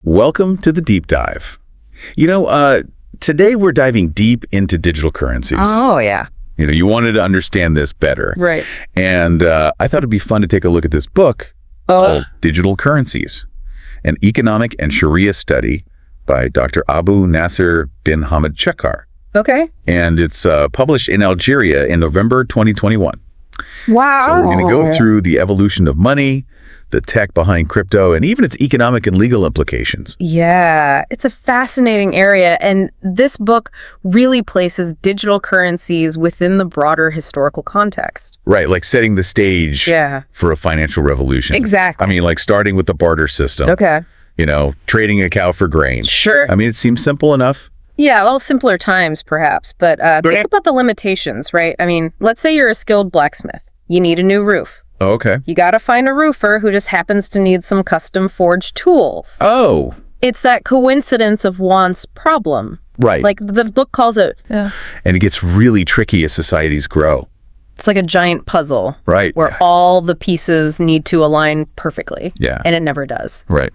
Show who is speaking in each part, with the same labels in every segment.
Speaker 1: Welcome to the deep dive. Today we're diving deep into digital currencies.
Speaker 2: Oh, yeah.
Speaker 1: You wanted to understand this better.
Speaker 2: Right.
Speaker 1: And I thought it'd be fun to take a look at this book called Digital Currencies, an economic and Sharia study by Dr. Abu Nasser bin Hamad Shekhar.
Speaker 2: Okay.
Speaker 1: And it's published in Algeria in November 2021.
Speaker 2: Wow.
Speaker 1: So we're going to go through the evolution of money, the tech behind crypto, and even its economic and legal implications.
Speaker 2: Yeah, it's a fascinating area. And this book really places digital currencies within the broader historical context.
Speaker 1: Right, like setting the stage for a financial revolution.
Speaker 2: Exactly.
Speaker 1: I mean, like starting with the barter system.
Speaker 2: Okay.
Speaker 1: Trading a cow for grain.
Speaker 2: Sure.
Speaker 1: I mean, it seems simple enough.
Speaker 2: Yeah, well, simpler times, perhaps. But think about the limitations, right? I mean, let's say you're a skilled blacksmith. You need a new roof.
Speaker 1: Oh, okay.
Speaker 2: You got to find a roofer who just happens to need some custom forged tools.
Speaker 1: Oh.
Speaker 2: It's that coincidence of wants problem.
Speaker 1: Right.
Speaker 2: Like the book calls it. Yeah.
Speaker 1: And it gets really tricky as societies grow.
Speaker 2: It's like a giant puzzle.
Speaker 1: Right.
Speaker 2: Where all the pieces need to align perfectly.
Speaker 1: Yeah.
Speaker 2: And it never does.
Speaker 1: Right.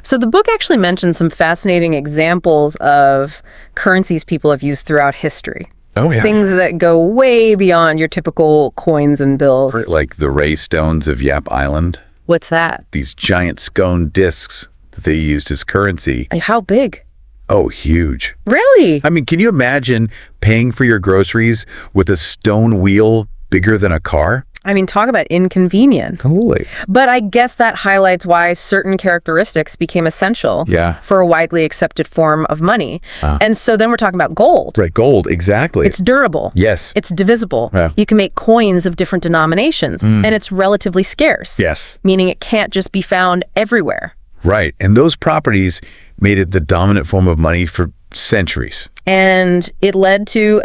Speaker 2: So the book actually mentions some fascinating examples of currencies people have used throughout history.
Speaker 1: Oh, yeah.
Speaker 2: Things that go way beyond your typical coins and bills.
Speaker 1: Like the Ray stones of Yap Island.
Speaker 2: What's that?
Speaker 1: These giant scone discs that they used as currency.
Speaker 2: How big?
Speaker 1: Oh, huge.
Speaker 2: Really?
Speaker 1: I mean, can you imagine paying for your groceries with a stone wheel bigger than a car?
Speaker 2: I mean, talk about inconvenient.
Speaker 1: Holy.
Speaker 2: But I guess that highlights why certain characteristics became essential for a widely accepted form of money. And so then we're talking about gold.
Speaker 1: Right, gold, exactly.
Speaker 2: It's durable.
Speaker 1: Yes.
Speaker 2: It's divisible.
Speaker 1: Yeah.
Speaker 2: You can make coins of different denominations, and it's relatively scarce.
Speaker 1: Yes.
Speaker 2: Meaning it can't just be found everywhere.
Speaker 1: Right, and those properties made it the dominant form of money for centuries.
Speaker 2: And it led to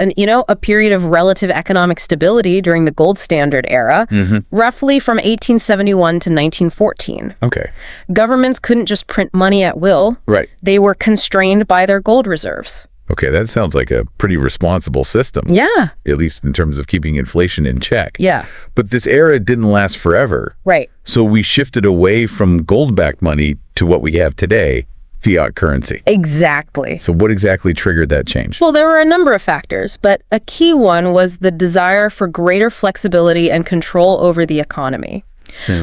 Speaker 2: a period of relative economic stability during the gold standard era, roughly from 1871 to 1914.
Speaker 1: Okay.
Speaker 2: Governments couldn't just print money at will.
Speaker 1: Right.
Speaker 2: They were constrained by their gold reserves.
Speaker 1: Okay, that sounds like a pretty responsible system.
Speaker 2: Yeah.
Speaker 1: At least in terms of keeping inflation in check.
Speaker 2: Yeah.
Speaker 1: But this era didn't last forever.
Speaker 2: Right.
Speaker 1: So we shifted away from gold-backed money to what we have today, fiat currency.
Speaker 2: Exactly.
Speaker 1: So what exactly triggered that change?
Speaker 2: Well, there were a number of factors, but a key one was the desire for greater flexibility and control over the economy.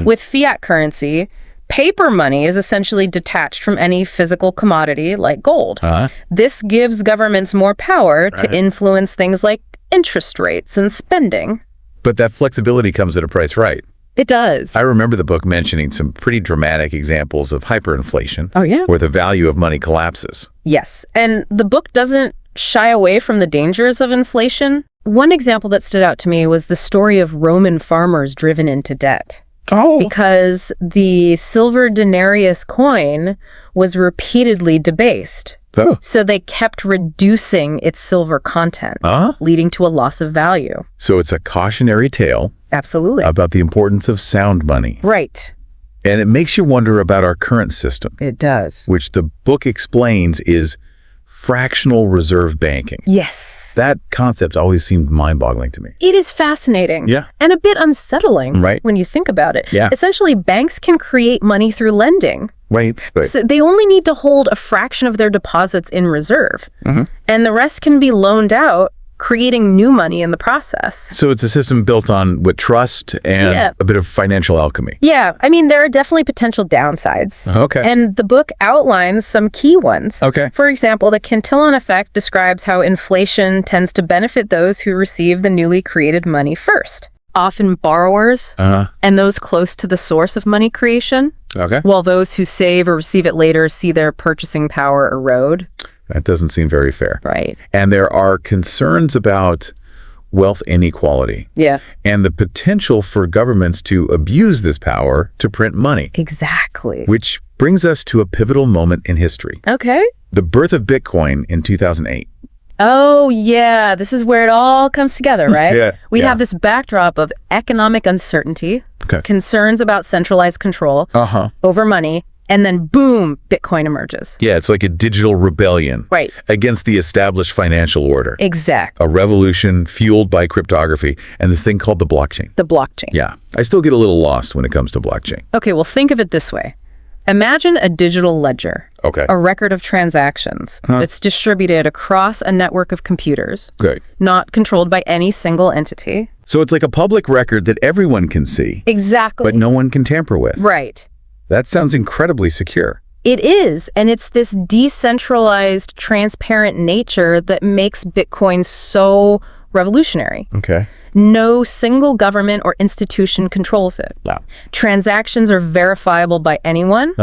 Speaker 2: With fiat currency, paper money is essentially detached from any physical commodity like gold. This gives governments more power to influence things like interest rates and spending.
Speaker 1: But that flexibility comes at a price, right?
Speaker 2: It does.
Speaker 1: I remember the book mentioning some pretty dramatic examples of hyperinflation.
Speaker 2: Oh, yeah?
Speaker 1: Where the value of money collapses.
Speaker 2: Yes. And the book doesn't shy away from the dangers of inflation. One example that stood out to me was the story of Roman farmers driven into debt.
Speaker 1: Oh.
Speaker 2: Because the silver denarius coin was repeatedly debased.
Speaker 1: Oh.
Speaker 2: So they kept reducing its silver content, leading to a loss of value.
Speaker 1: So it's a cautionary tale.
Speaker 2: Absolutely.
Speaker 1: About the importance of sound money.
Speaker 2: Right.
Speaker 1: And it makes you wonder about our current system.
Speaker 2: It does.
Speaker 1: Which the book explains is fractional reserve banking.
Speaker 2: Yes.
Speaker 1: That concept always seemed mind-boggling to me.
Speaker 2: It is fascinating.
Speaker 1: Yeah.
Speaker 2: And a bit unsettling when you think about it.
Speaker 1: Yeah.
Speaker 2: Essentially, banks can create money through lending.
Speaker 1: Right.
Speaker 2: So they only need to hold a fraction of their deposits in reserve. And the rest can be loaned out, creating new money in the process.
Speaker 1: So it's a system built on trust and a bit of financial alchemy.
Speaker 2: Yeah. I mean, there are definitely potential downsides.
Speaker 1: Okay.
Speaker 2: And the book outlines some key ones.
Speaker 1: Okay.
Speaker 2: For example, the Cantillon effect describes how inflation tends to benefit those who receive the newly created money first. Often borrowers and those close to the source of money creation.
Speaker 1: Okay.
Speaker 2: While those who save or receive it later see their purchasing power erode.
Speaker 1: That doesn't seem very fair.
Speaker 2: Right.
Speaker 1: And there are concerns about wealth inequality.
Speaker 2: Yeah.
Speaker 1: And the potential for governments to abuse this power to print money.
Speaker 2: Exactly.
Speaker 1: Which brings us to a pivotal moment in history.
Speaker 2: Okay.
Speaker 1: The birth of Bitcoin in 2008.
Speaker 2: Oh, yeah. This is where it all comes together, right? We
Speaker 1: yeah.
Speaker 2: have this backdrop of economic uncertainty, concerns about centralized control over money, and then boom, Bitcoin emerges.
Speaker 1: Yeah, it's like a digital rebellion against the established financial order.
Speaker 2: Exactly.
Speaker 1: A revolution fueled by cryptography and this thing called the blockchain.
Speaker 2: The blockchain.
Speaker 1: Yeah. I still get a little lost when it comes to blockchain.
Speaker 2: Okay, well, think of it this way. Imagine a digital ledger.
Speaker 1: Okay.
Speaker 2: a record of transactions. It's distributed across a network of computers,
Speaker 1: Good.
Speaker 2: not controlled by any single entity.
Speaker 1: So it's like a public record that everyone can see,
Speaker 2: Exactly.
Speaker 1: but no one can tamper with.
Speaker 2: Right.
Speaker 1: That sounds incredibly secure.
Speaker 2: It is, and it's this decentralized, transparent nature that makes Bitcoin so revolutionary.
Speaker 1: Okay.
Speaker 2: No single government or institution controls it.
Speaker 1: Wow.
Speaker 2: Transactions are verifiable by anyone,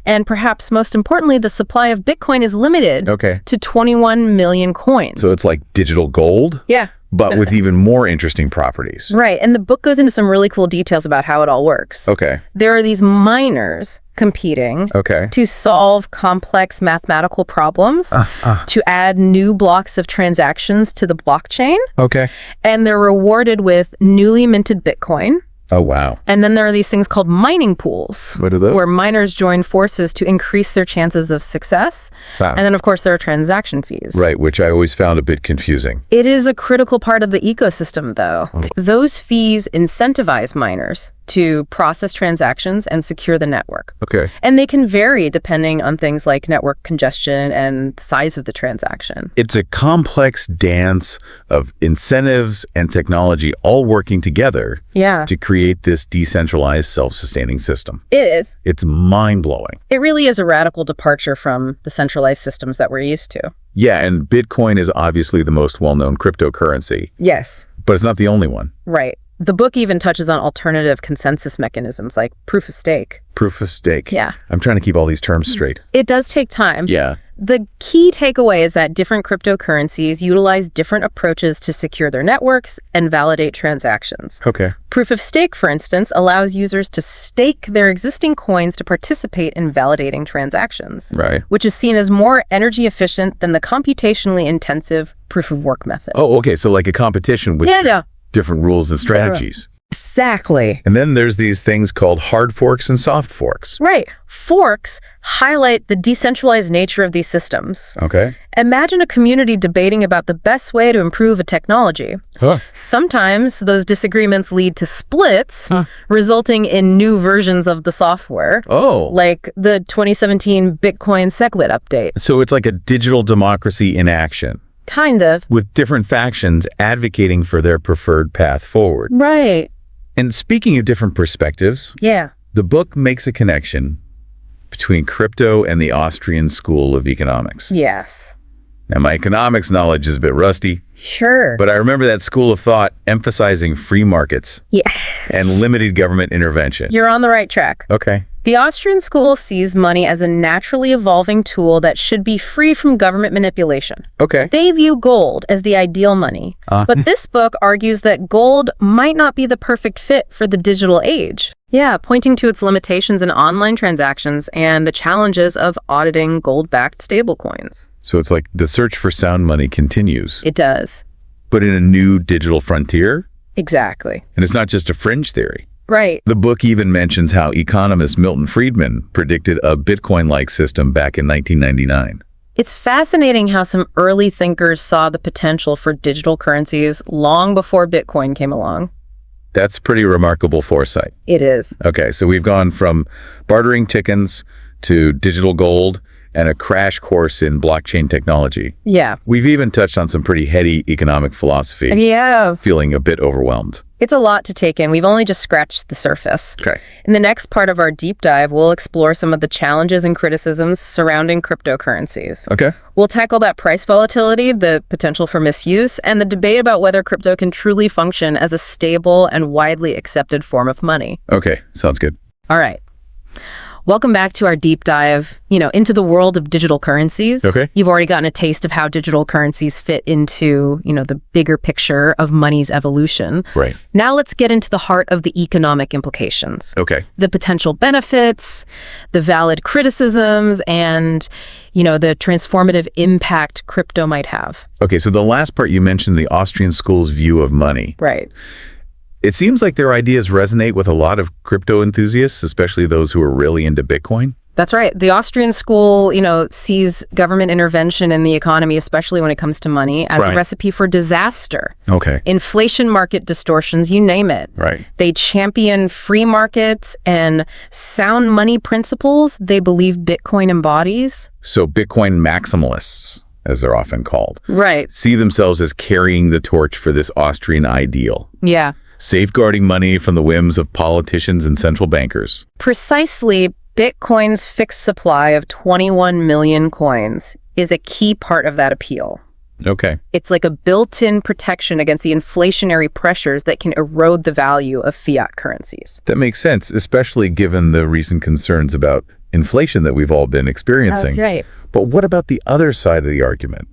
Speaker 2: and perhaps most importantly, the supply of Bitcoin is limited to 21 million coins.
Speaker 1: So it's like digital gold?
Speaker 2: Yeah.
Speaker 1: But with even more interesting properties.
Speaker 2: Right, and the book goes into some really cool details about how it all works.
Speaker 1: Okay.
Speaker 2: There are these miners competing to solve complex mathematical problems, to add new blocks of transactions to the blockchain.
Speaker 1: Okay.
Speaker 2: And they're rewarded with newly minted Bitcoin.
Speaker 1: Oh, wow.
Speaker 2: And then there are these things called mining pools.
Speaker 1: What are those?
Speaker 2: Where miners join forces to increase their chances of success.
Speaker 1: Wow.
Speaker 2: And then, of course, there are transaction fees.
Speaker 1: Right, which I always found a bit confusing.
Speaker 2: It is a critical part of the ecosystem, though. Those fees incentivize miners to process transactions and secure the network.
Speaker 1: Okay.
Speaker 2: And they can vary depending on things like network congestion and the size of the transaction.
Speaker 1: It's a complex dance of incentives and technology all working together to create this decentralized, self-sustaining system.
Speaker 2: It is.
Speaker 1: It's mind-blowing.
Speaker 2: It really is a radical departure from the centralized systems that we're used to.
Speaker 1: Yeah, and Bitcoin is obviously the most well-known cryptocurrency.
Speaker 2: Yes.
Speaker 1: But it's not the only one.
Speaker 2: Right. The book even touches on alternative consensus mechanisms like proof of stake.
Speaker 1: Proof of stake.
Speaker 2: Yeah.
Speaker 1: I'm trying to keep all these terms straight.
Speaker 2: It does take time.
Speaker 1: Yeah.
Speaker 2: The key takeaway is that different cryptocurrencies utilize different approaches to secure their networks and validate transactions.
Speaker 1: Okay.
Speaker 2: Proof of stake, for instance, allows users to stake their existing coins to participate in validating transactions.
Speaker 1: Right.
Speaker 2: Which is seen as more energy efficient than the computationally intensive proof of work method.
Speaker 1: Oh, okay. So like a competition with different rules and strategies.
Speaker 2: Exactly.
Speaker 1: And then there's these things called hard forks and soft forks.
Speaker 2: Right. Forks highlight the decentralized nature of these systems.
Speaker 1: Okay.
Speaker 2: Imagine a community debating about the best way to improve a technology. Sometimes those disagreements lead to splits, resulting in new versions of the software. Like the 2017 Bitcoin SegWit update.
Speaker 1: So it's like a digital democracy in action.
Speaker 2: Kind of.
Speaker 1: With different factions advocating for their preferred path forward.
Speaker 2: Right.
Speaker 1: And speaking of different perspectives, the book makes a connection between crypto and the Austrian School of Economics.
Speaker 2: Yes.
Speaker 1: Now, my economics knowledge is a bit rusty.
Speaker 2: Sure.
Speaker 1: But I remember that school of thought emphasizing free markets and limited government intervention.
Speaker 2: You're on the right track.
Speaker 1: Okay.
Speaker 2: The Austrian school sees money as a naturally evolving tool that should be free from government manipulation.
Speaker 1: Okay.
Speaker 2: They view gold as the ideal money. But this book argues that gold might not be the perfect fit for the digital age. Yeah, pointing to its limitations in online transactions and the challenges of auditing gold-backed stablecoins.
Speaker 1: So it's like the search for sound money continues.
Speaker 2: It does.
Speaker 1: But in a new digital frontier?
Speaker 2: Exactly.
Speaker 1: And it's not just a fringe theory.
Speaker 2: Right.
Speaker 1: The book even mentions how economist Milton Friedman predicted a Bitcoin-like system back in 1999.
Speaker 2: It's fascinating how some early thinkers saw the potential for digital currencies long before Bitcoin came along.
Speaker 1: That's pretty remarkable foresight.
Speaker 2: It is.
Speaker 1: Okay, so we've gone from bartering chickens to digital gold and a crash course in blockchain technology.
Speaker 2: Yeah.
Speaker 1: We've even touched on some pretty heady economic philosophy.
Speaker 2: Yeah.
Speaker 1: Feeling a bit overwhelmed.
Speaker 2: It's a lot to take in. We've only just scratched the surface.
Speaker 1: Okay.
Speaker 2: In the next part of our deep dive, we'll explore some of the challenges and criticisms surrounding cryptocurrencies.
Speaker 1: Okay.
Speaker 2: We'll tackle that price volatility, the potential for misuse, and the debate about whether crypto can truly function as a stable and widely accepted form of money.
Speaker 1: Okay, sounds good.
Speaker 2: All right. Welcome back to our deep dive, into the world of digital currencies.
Speaker 1: Okay.
Speaker 2: You've already gotten a taste of how digital currencies fit into, the bigger picture of money's evolution.
Speaker 1: Right.
Speaker 2: Now let's get into the heart of the economic implications.
Speaker 1: Okay.
Speaker 2: The potential benefits, the valid criticisms, and, the transformative impact crypto might have.
Speaker 1: Okay, so the last part you mentioned, the Austrian school's view of money.
Speaker 2: Right.
Speaker 1: It seems like their ideas resonate with a lot of crypto enthusiasts, especially those who are really into Bitcoin.
Speaker 2: That's right. The Austrian school, sees government intervention in the economy, especially when it comes to money, as a recipe for disaster.
Speaker 1: Okay.
Speaker 2: Inflation, market distortions, you name it.
Speaker 1: Right.
Speaker 2: They champion free markets and sound money principles they believe Bitcoin embodies.
Speaker 1: So Bitcoin maximalists, as they're often called,
Speaker 2: Right.
Speaker 1: see themselves as carrying the torch for this Austrian ideal.
Speaker 2: Yeah.
Speaker 1: Safeguarding money from the whims of politicians and central bankers.
Speaker 2: Precisely, Bitcoin's fixed supply of 21 million coins is a key part of that appeal.
Speaker 1: Okay.
Speaker 2: It's like a built-in protection against the inflationary pressures that can erode the value of fiat currencies.
Speaker 1: That makes sense, especially given the recent concerns about inflation that we've all been experiencing.
Speaker 2: That's right.
Speaker 1: But what about the other side of the argument?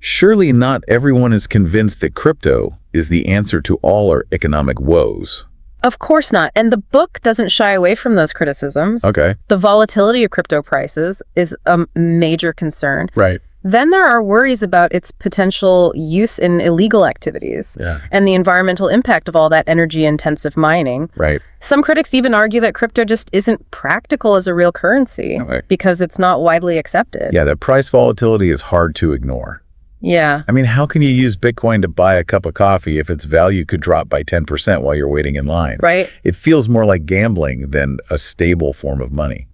Speaker 1: Surely not everyone is convinced that crypto is the answer to all our economic woes.
Speaker 2: Of course not. And the book doesn't shy away from those criticisms.
Speaker 1: Okay.
Speaker 2: The volatility of crypto prices is a major concern.
Speaker 1: Right.
Speaker 2: Then there are worries about its potential use in illegal activities and the environmental impact of all that energy-intensive mining.
Speaker 1: Right.
Speaker 2: Some critics even argue that crypto just isn't practical as a real currency because it's not widely accepted.
Speaker 1: Yeah, that price volatility is hard to ignore.
Speaker 2: Yeah.
Speaker 1: I mean, how can you use Bitcoin to buy a cup of coffee if its value could drop by 10% while you're waiting in line?
Speaker 2: Right.
Speaker 1: It feels more like gambling than a stable form of money.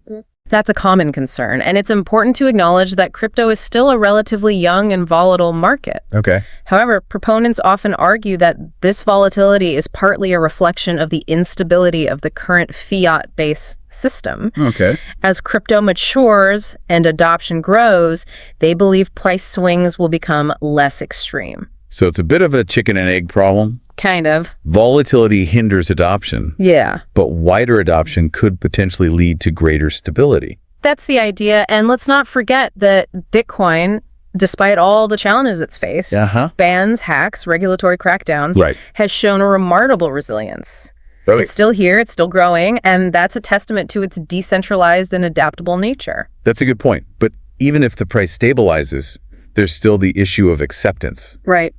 Speaker 2: That's a common concern, and it's important to acknowledge that crypto is still a relatively young and volatile market.
Speaker 1: Okay.
Speaker 2: However, proponents often argue that this volatility is partly a reflection of the instability of the current fiat-based system.
Speaker 1: Okay.
Speaker 2: As crypto matures and adoption grows, they believe price swings will become less extreme.
Speaker 1: So it's a bit of a chicken and egg problem.
Speaker 2: Kind of.
Speaker 1: Volatility hinders adoption.
Speaker 2: Yeah.
Speaker 1: But wider adoption could potentially lead to greater stability.
Speaker 2: That's the idea. And let's not forget that Bitcoin, despite all the challenges it's faced, bans, hacks, regulatory crackdowns, has shown a remarkable resilience. Right. It's still here, it's still growing, and that's a testament to its decentralized and adaptable nature.
Speaker 1: That's a good point. But even if the price stabilizes, there's still the issue of acceptance.
Speaker 2: Right.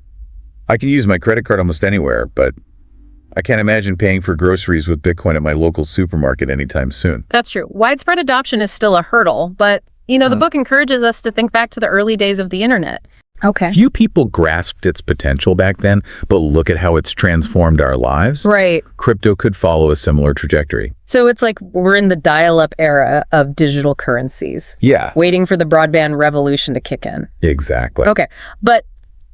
Speaker 1: I can use my credit card almost anywhere, but I can't imagine paying for groceries with Bitcoin at my local supermarket anytime soon.
Speaker 2: That's true. Widespread adoption is still a hurdle, but, the book encourages us to think back to the early days of the internet. Okay.
Speaker 1: Few people grasped its potential back then, but look at how it's transformed our lives.
Speaker 2: Right.
Speaker 1: Crypto could follow a similar trajectory.
Speaker 2: So it's like we're in the dial-up era of digital currencies.
Speaker 1: Yeah.
Speaker 2: Waiting for the broadband revolution to kick in.
Speaker 1: Exactly.
Speaker 2: Okay. But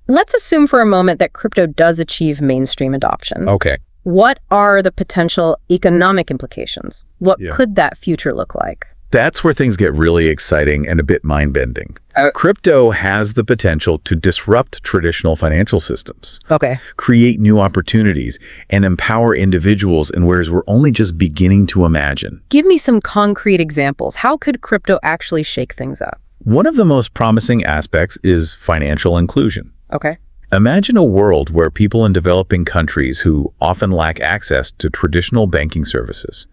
Speaker 2: let's assume for a moment that crypto does achieve mainstream adoption.
Speaker 1: Okay.
Speaker 2: What are the potential economic implications? What could that future look like?
Speaker 1: That's where things get really exciting and a bit mind-bending. Crypto has the potential to disrupt traditional financial systems, create new opportunities, and empower individuals in ways we're only just beginning to imagine.
Speaker 2: Give me some concrete examples. How could crypto actually shake things up?
Speaker 1: One of the most promising aspects is financial inclusion.
Speaker 2: Okay.
Speaker 1: Imagine a world where people in developing countries who often lack access to traditional banking services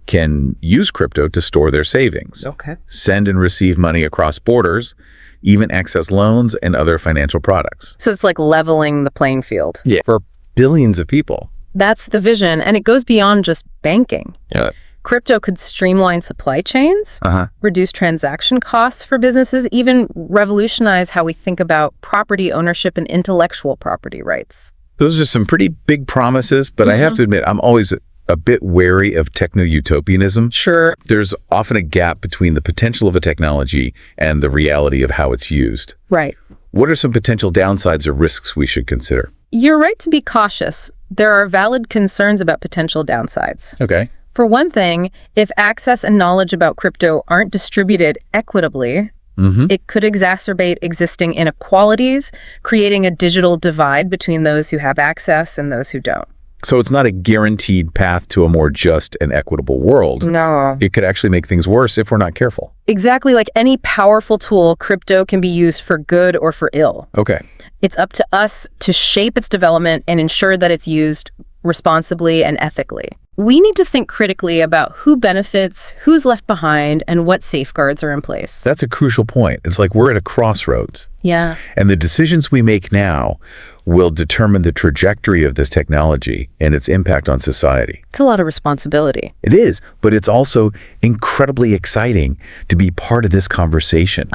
Speaker 1: can use crypto to store their savings, send and receive money across borders, even access loans and other financial products.
Speaker 2: So it's like leveling the playing field.
Speaker 1: Yeah. For billions of people.
Speaker 2: That's the vision, and it goes beyond just banking.
Speaker 1: Yeah.
Speaker 2: Crypto could streamline supply chains, reduce transaction costs for businesses, even revolutionize how we think about property ownership and intellectual property rights.
Speaker 1: Those are some pretty big promises, but I have to admit, I'm always a bit wary of techno-utopianism.
Speaker 2: Sure.
Speaker 1: There's often a gap between the potential of a technology and the reality of how it's used.
Speaker 2: Right.
Speaker 1: What are some potential downsides or risks we should consider?
Speaker 2: You're right to be cautious. There are valid concerns about potential downsides.
Speaker 1: Okay.
Speaker 2: For one thing, if access and knowledge about crypto aren't distributed equitably, it could exacerbate existing inequalities, creating a digital divide between those who have access and those who don't.
Speaker 1: So it's not a guaranteed path to a more just and equitable world.
Speaker 2: No.
Speaker 1: It could actually make things worse if we're not careful.
Speaker 2: Exactly. Like any powerful tool, crypto can be used for good or for ill.
Speaker 1: Okay.
Speaker 2: It's up to us to shape its development and ensure that it's used responsibly and ethically. we need to think critically about who benefits, who's left behind, and what safeguards are in place.
Speaker 1: That's a crucial point. It's like we're at a crossroads.
Speaker 2: Yeah.
Speaker 1: And the decisions we make now will determine the trajectory of this technology and its impact on society.
Speaker 2: It's a lot of responsibility.
Speaker 1: It is, but it's also incredibly exciting to be part of this conversation,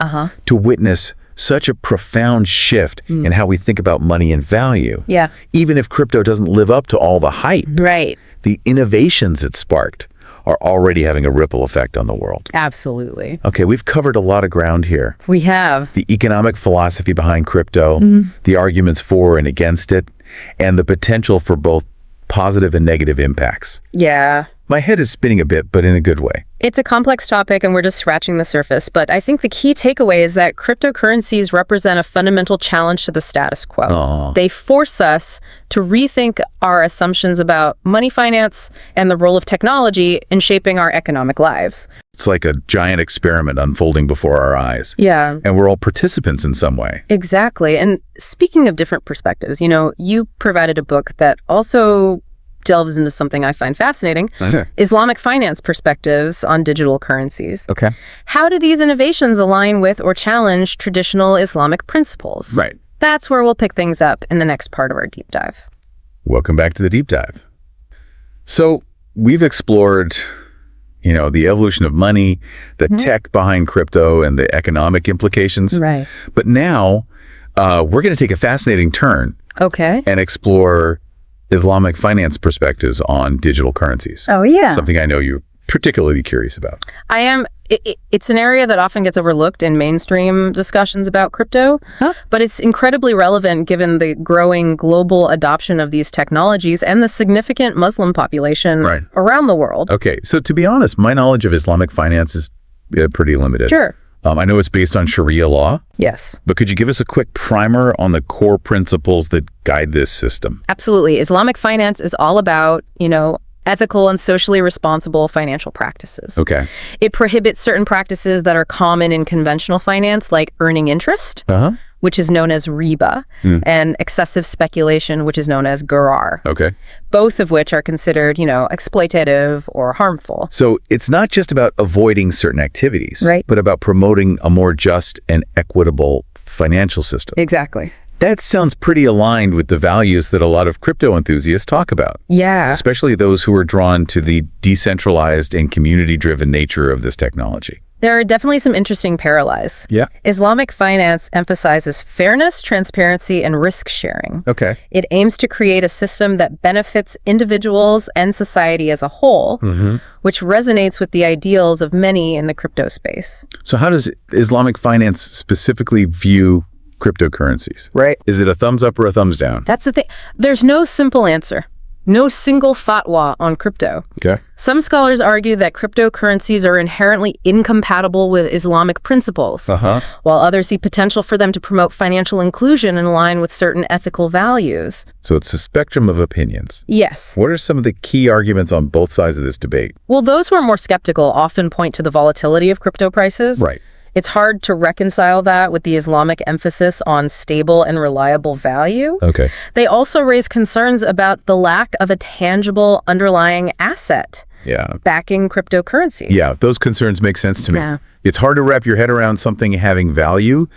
Speaker 1: to witness such a profound shift in how we think about money and value.
Speaker 2: Yeah.
Speaker 1: Even if crypto doesn't live up to all the hype,
Speaker 2: Right.
Speaker 1: the innovations it sparked are already having a ripple effect on the world.
Speaker 2: Absolutely.
Speaker 1: Okay, we've covered a lot of ground here.
Speaker 2: We have.
Speaker 1: The economic philosophy behind crypto, the arguments for and against it, and the potential for both positive and negative impacts.
Speaker 2: Yeah.
Speaker 1: My head is spinning a bit, but in a good way.
Speaker 2: It's a complex topic and we're just scratching the surface, but I think the key takeaway is that cryptocurrencies represent a fundamental challenge to the status quo. They force us to rethink our assumptions about money finance and the role of technology in shaping our economic lives.
Speaker 1: It's like a giant experiment unfolding before our eyes.
Speaker 2: Yeah.
Speaker 1: And we're all participants in some way.
Speaker 2: Exactly. And speaking of different perspectives, you provided a book that also delves into something I find fascinating, Islamic finance perspectives on digital currencies.
Speaker 1: Okay.
Speaker 2: How do these innovations align with or challenge traditional Islamic principles?
Speaker 1: Right.
Speaker 2: That's where we'll pick things up in the next part of our deep dive.
Speaker 1: Welcome back to the deep dive. So we've explored, the evolution of money, the tech behind crypto, and the economic implications.
Speaker 2: Right.
Speaker 1: But now we're going to take a fascinating turn
Speaker 2: Okay.
Speaker 1: and explore Islamic finance perspectives on digital currencies.
Speaker 2: Oh, yeah.
Speaker 1: Something I know you're particularly curious about.
Speaker 2: I am. It's an area that often gets overlooked in mainstream discussions about crypto, but it's incredibly relevant given the growing global adoption of these technologies and the significant Muslim population around the world.
Speaker 1: Okay, so to be honest, my knowledge of Islamic finance is pretty limited.
Speaker 2: Sure.
Speaker 1: I know it's based on Sharia law.
Speaker 2: Yes.
Speaker 1: But could you give us a quick primer on the core principles that guide this system?
Speaker 2: Absolutely. Islamic finance is all about, ethical and socially responsible financial practices.
Speaker 1: Okay.
Speaker 2: It prohibits certain practices that are common in conventional finance, like earning interest, which is known as riba, and excessive speculation, which is known as gharar.
Speaker 1: Okay.
Speaker 2: Both of which are considered, exploitative or harmful.
Speaker 1: So it's not just about avoiding certain activities,
Speaker 2: Right.
Speaker 1: but about promoting a more just and equitable financial system.
Speaker 2: Exactly.
Speaker 1: That sounds pretty aligned with the values that a lot of crypto enthusiasts talk about,
Speaker 2: Yeah.
Speaker 1: especially those who are drawn to the decentralized and community-driven nature of this technology.
Speaker 2: There are definitely some interesting parallels.
Speaker 1: Yeah.
Speaker 2: Islamic finance emphasizes fairness, transparency, and risk sharing.
Speaker 1: Okay.
Speaker 2: It aims to create a system that benefits individuals and society as a whole, which resonates with the ideals of many in the crypto space.
Speaker 1: So how does Islamic finance specifically view cryptocurrencies?
Speaker 2: Right.
Speaker 1: Is it a thumbs up or a thumbs down?
Speaker 2: That's the thing. There's no simple answer. No single fatwa on crypto.
Speaker 1: Okay.
Speaker 2: Some scholars argue that cryptocurrencies are inherently incompatible with Islamic principles, while others see potential for them to promote financial inclusion in line with certain ethical values.
Speaker 1: So it's a spectrum of opinions.
Speaker 2: Yes.
Speaker 1: What are some of the key arguments on both sides of this debate?
Speaker 2: Well, those who are more skeptical often point to the volatility of crypto prices.
Speaker 1: Right.
Speaker 2: It's hard to reconcile that with the Islamic emphasis on stable and reliable value.
Speaker 1: Okay.
Speaker 2: They also raise concerns about the lack of a tangible underlying asset backing cryptocurrencies.
Speaker 1: Yeah, those concerns make sense to me.
Speaker 2: Yeah.
Speaker 1: It's hard to wrap your head around something having value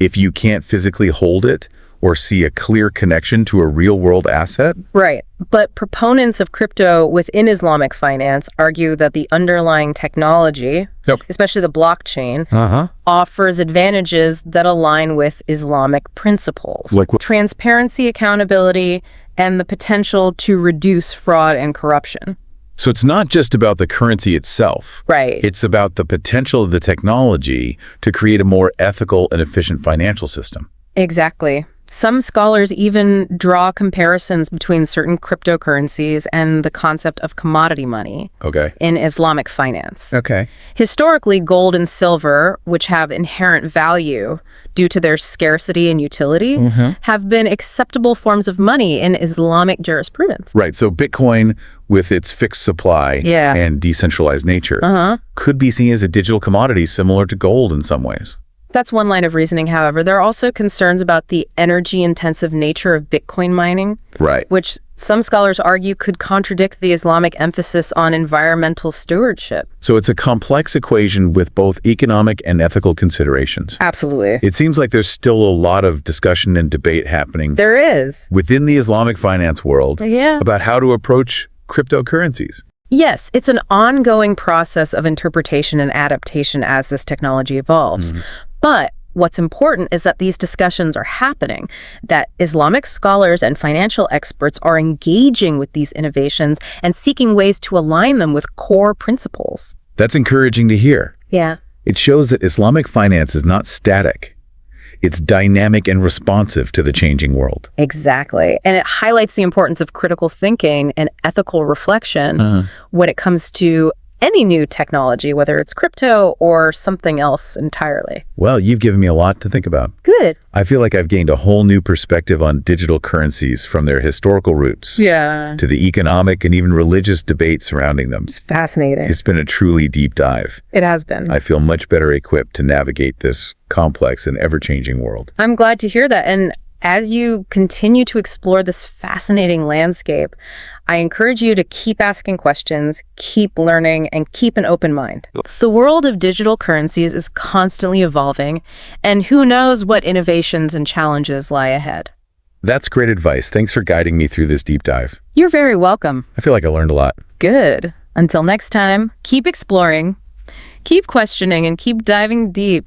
Speaker 1: if you can't physically hold it or see a clear connection to a real-world asset.
Speaker 2: Right. But proponents of crypto within Islamic finance argue that the underlying technology, especially the blockchain, offers advantages that align with Islamic principles.
Speaker 1: Like what?
Speaker 2: Transparency, accountability, and the potential to reduce fraud and corruption.
Speaker 1: So it's not just about the currency itself.
Speaker 2: Right.
Speaker 1: It's about the potential of the technology to create a more ethical and efficient financial system.
Speaker 2: Exactly. Some scholars even draw comparisons between certain cryptocurrencies and the concept of commodity money in Islamic finance.
Speaker 1: Okay.
Speaker 2: Historically, gold and silver, which have inherent value due to their scarcity and utility, have been acceptable forms of money in Islamic jurisprudence.
Speaker 1: Right. So Bitcoin, with its fixed supply and decentralized nature, could be seen as a digital commodity similar to gold in some ways.
Speaker 2: That's one line of reasoning, however. There are also concerns about the energy-intensive nature of Bitcoin mining,
Speaker 1: Right.
Speaker 2: which some scholars argue could contradict the Islamic emphasis on environmental stewardship.
Speaker 1: So it's a complex equation with both economic and ethical considerations.
Speaker 2: Absolutely.
Speaker 1: It seems like there's still a lot of discussion and debate happening
Speaker 2: There is.
Speaker 1: within the Islamic finance world
Speaker 2: Yeah.
Speaker 1: about how to approach cryptocurrencies.
Speaker 2: Yes, it's an ongoing process of interpretation and adaptation as this technology evolves. But what's important is that these discussions are happening, that Islamic scholars and financial experts are engaging with these innovations and seeking ways to align them with core principles.
Speaker 1: That's encouraging to hear.
Speaker 2: Yeah.
Speaker 1: It shows that Islamic finance is not static. It's dynamic and responsive to the changing world.
Speaker 2: Exactly. And it highlights the importance of critical thinking and ethical reflection when it comes to any new technology, whether it's crypto or something else entirely.
Speaker 1: Well, you've given me a lot to think about.
Speaker 2: Good.
Speaker 1: I feel like I've gained a whole new perspective on digital currencies, from their historical roots
Speaker 2: Yeah.
Speaker 1: to the economic and even religious debate surrounding them.
Speaker 2: It's fascinating.
Speaker 1: It's been a truly deep dive.
Speaker 2: It has been.
Speaker 1: I feel much better equipped to navigate this complex and ever-changing world.
Speaker 2: I'm glad to hear that. And as you continue to explore this fascinating landscape, I encourage you to keep asking questions, keep learning, and keep an open mind. The world of digital currencies is constantly evolving, and who knows what innovations and challenges lie ahead.
Speaker 1: That's great advice. Thanks for guiding me through this deep dive.
Speaker 2: You're very welcome.
Speaker 1: I feel like I learned a lot.
Speaker 2: Good. Until next time, keep exploring, keep questioning, and keep diving deep.